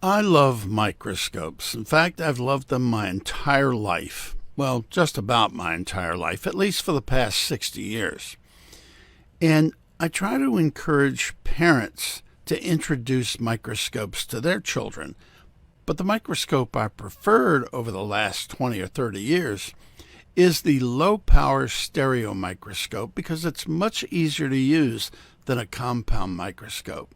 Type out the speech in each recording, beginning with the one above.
I love microscopes. In fact, I've loved them my entire life. Well, just about my entire life, at least for the past 60 years. And I try to encourage parents to introduce microscopes to their children. But the microscope I preferred over the last 20 or 30 years is the low-power stereo microscope because it's much easier to use than a compound microscope.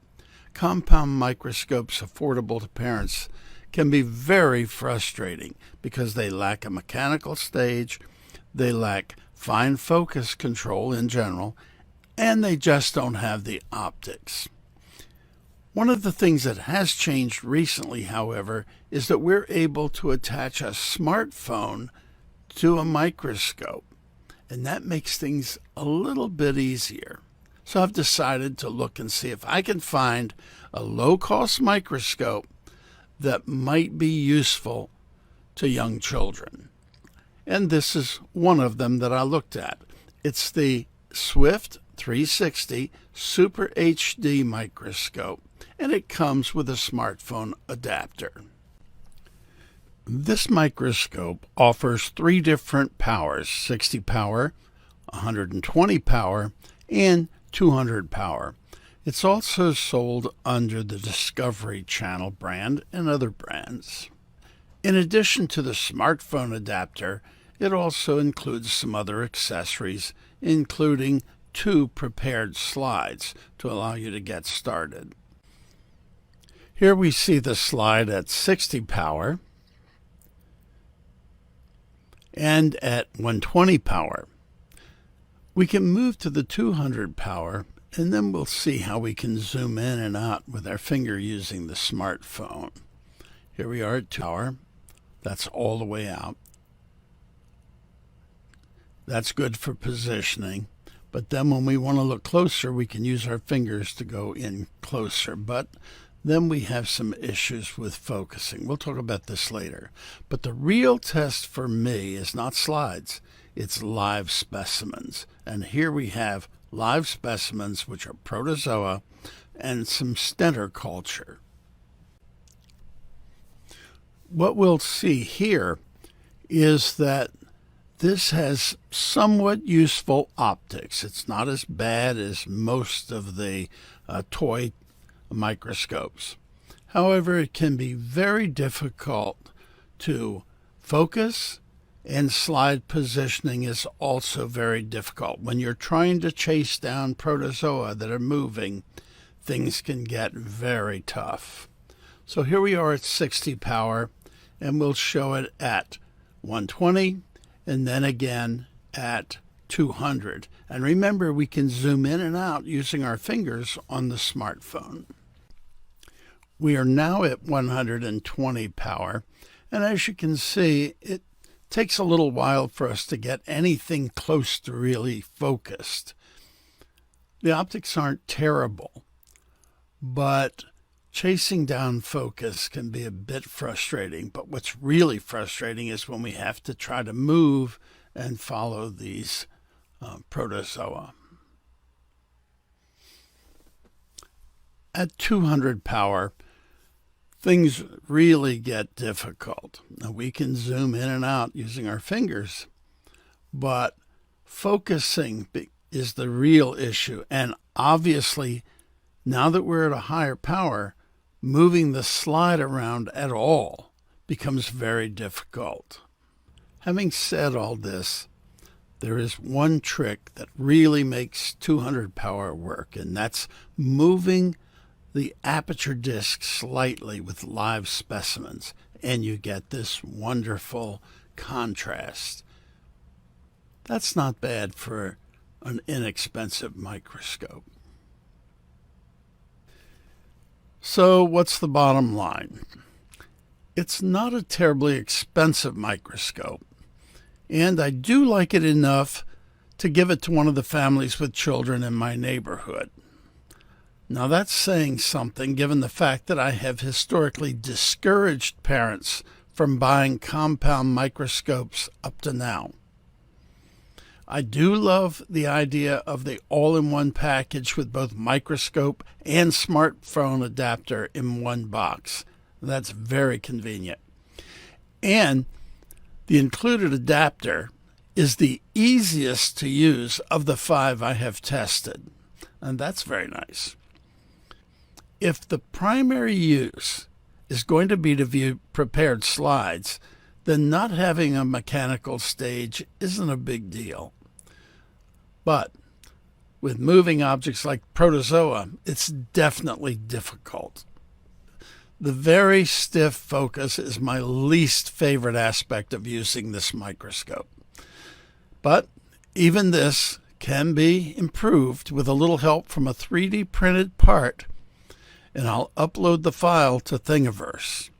Compound microscopes affordable to parents can be very frustrating because they lack a mechanical stage, they lack fine focus control in general, and they just don't have the optics. One of the things that has changed recently, however, is that we're able to attach a smartphone to a microscope, and that makes things a little bit easier. So I've decided to look and see if I can find a low-cost microscope that might be useful to young children. And this is one of them that I looked at. It's the Swift 360 Super HD microscope, and it comes with a smartphone adapter. This microscope offers 3 different powers: 60 power, 120 power, and 200 power. It's also sold under the Discovery Channel brand and other brands. In addition to the smartphone adapter, it also includes some other accessories, including 2 prepared slides to allow you to get started. Here we see the slide at 60 power and at 120 power. We can move to the 200 power, and then we'll see how we can zoom in and out with our finger using the smartphone. Here we are at 2 power. That's all the way out. That's good for positioning. But then when we want to look closer, we can use our fingers to go in closer. But then we have some issues with focusing. We'll talk about this later. But the real test for me is not slides. It's live specimens. And here we have live specimens, which are protozoa and some stentor culture. What we'll see here is that this has somewhat useful optics. It's not as bad as most of the toy microscopes. However, it can be very difficult to focus, and slide positioning is also very difficult. When you're trying to chase down protozoa that are moving, things can get very tough. So here we are at 60 power, and we'll show it at 120 and then again at 200. And remember, we can zoom in and out using our fingers on the smartphone. We are now at 120 power, and as you can see, it takes a little while for us to get anything close to really focused. The optics aren't terrible, but chasing down focus can be a bit frustrating. But what's really frustrating is when we have to try to move and follow these protozoa. At 200 power, things really get difficult. Now, we can zoom in and out using our fingers, but focusing is the real issue. And obviously, now that we're at a higher power, moving the slide around at all becomes very difficult. Having said all this, there is one trick that really makes 200 power work, and that's moving the aperture disc slightly with live specimens, and you get this wonderful contrast. That's not bad for an inexpensive microscope. So what's the bottom line? It's not a terribly expensive microscope, and I do like it enough to give it to one of the families with children in my neighborhood. Now that's saying something, given the fact that I have historically discouraged parents from buying compound microscopes up to now. I do love the idea of the all-in-one package with both microscope and smartphone adapter in one box. That's very convenient. And the included adapter is the easiest to use of the 5 I have tested, and that's very nice. If the primary use is going to be to view prepared slides, then not having a mechanical stage isn't a big deal. But with moving objects like protozoa, it's definitely difficult. The very stiff focus is my least favorite aspect of using this microscope. But even this can be improved with a little help from a 3D printed part, and I'll upload the file to Thingiverse.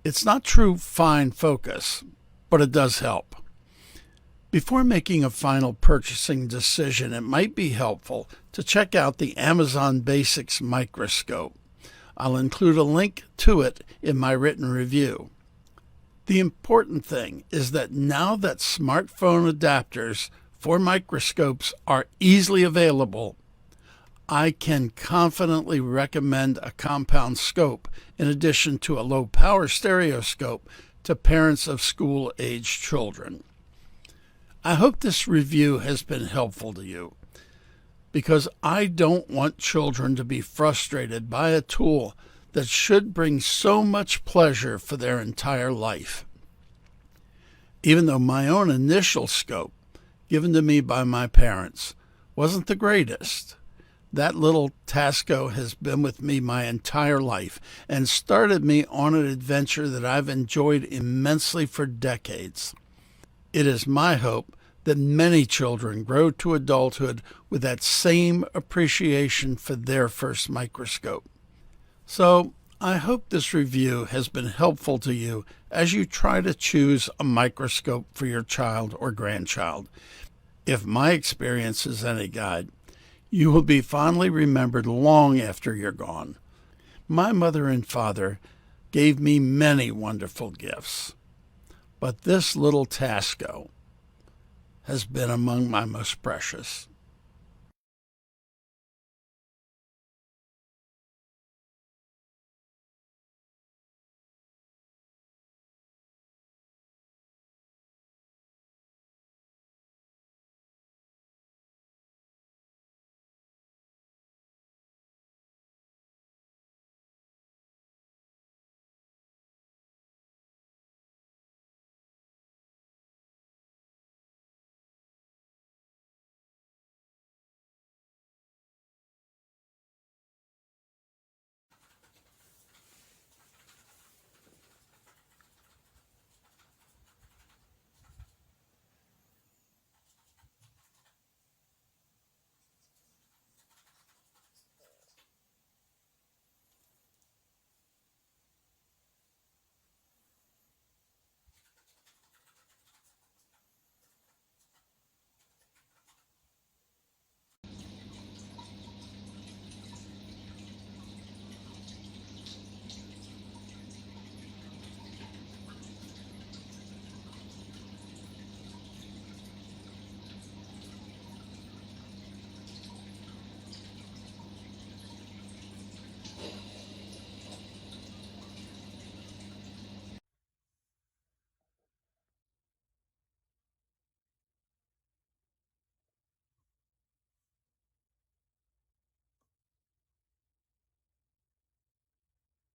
It's not true fine focus, but it does help. Before making a final purchasing decision, it might be helpful to check out the Amazon Basics microscope. I'll include a link to it in my written review. The important thing is that now that smartphone adapters for microscopes are easily available, I can confidently recommend a compound scope in addition to a low-power stereoscope to parents of school-aged children. I hope this review has been helpful to you, because I don't want children to be frustrated by a tool that should bring so much pleasure for their entire life. Even though my own initial scope, given to me by my parents, wasn't the greatest, that little Tasco has been with me my entire life and started me on an adventure that I've enjoyed immensely for decades. It is my hope that many children grow to adulthood with that same appreciation for their first microscope. So I hope this review has been helpful to you as you try to choose a microscope for your child or grandchild. If my experience is any guide, you will be fondly remembered long after you're gone. My mother and father gave me many wonderful gifts, but this little Tasco has been among my most precious.